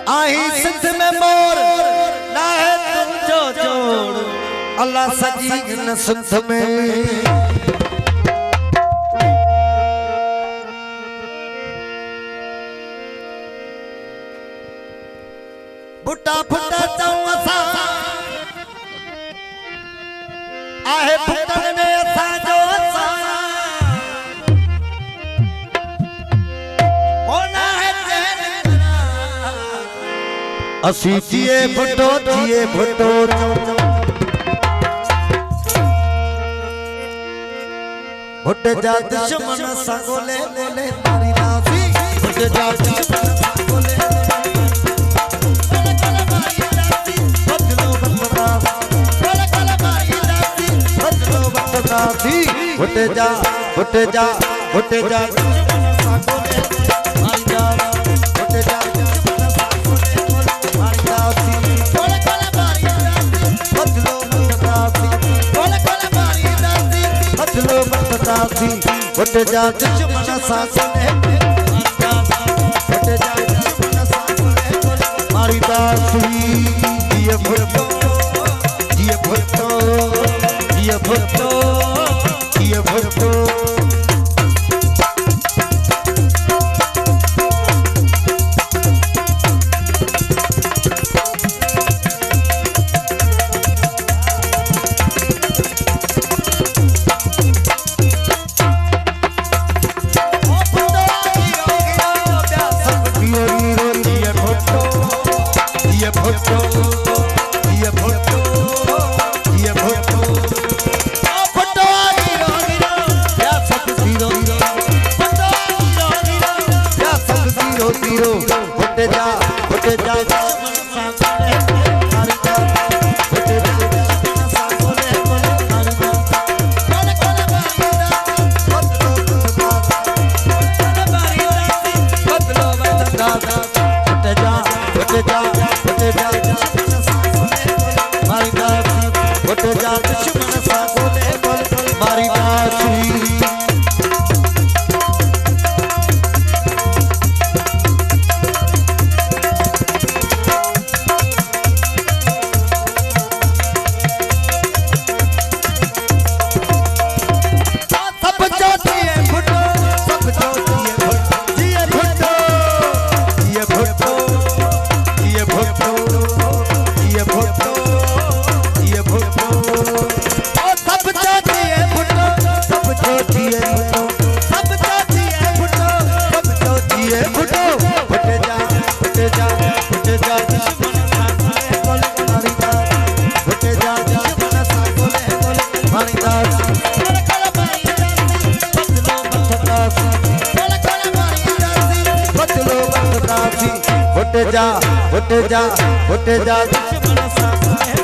आही सिंध में मोर ना है तुझो जोड़ अल्लाह सजी न सिंध में बुटा फुटा चौसा आहे फुटन में असा जो असा होना है तेरा असी जिए फुटो फुट जा दुश्मन संगोले गोले मारी नासी फुट जा दुश्मन संगोले फुट जा फुट जा फुट जा फुट जा दुश्मन सासने फुट जा दुश्मन सासने मारी दासी ये फुटो ये फुटो ये फुटो ये फुटो फुट जा दुश्मन साथ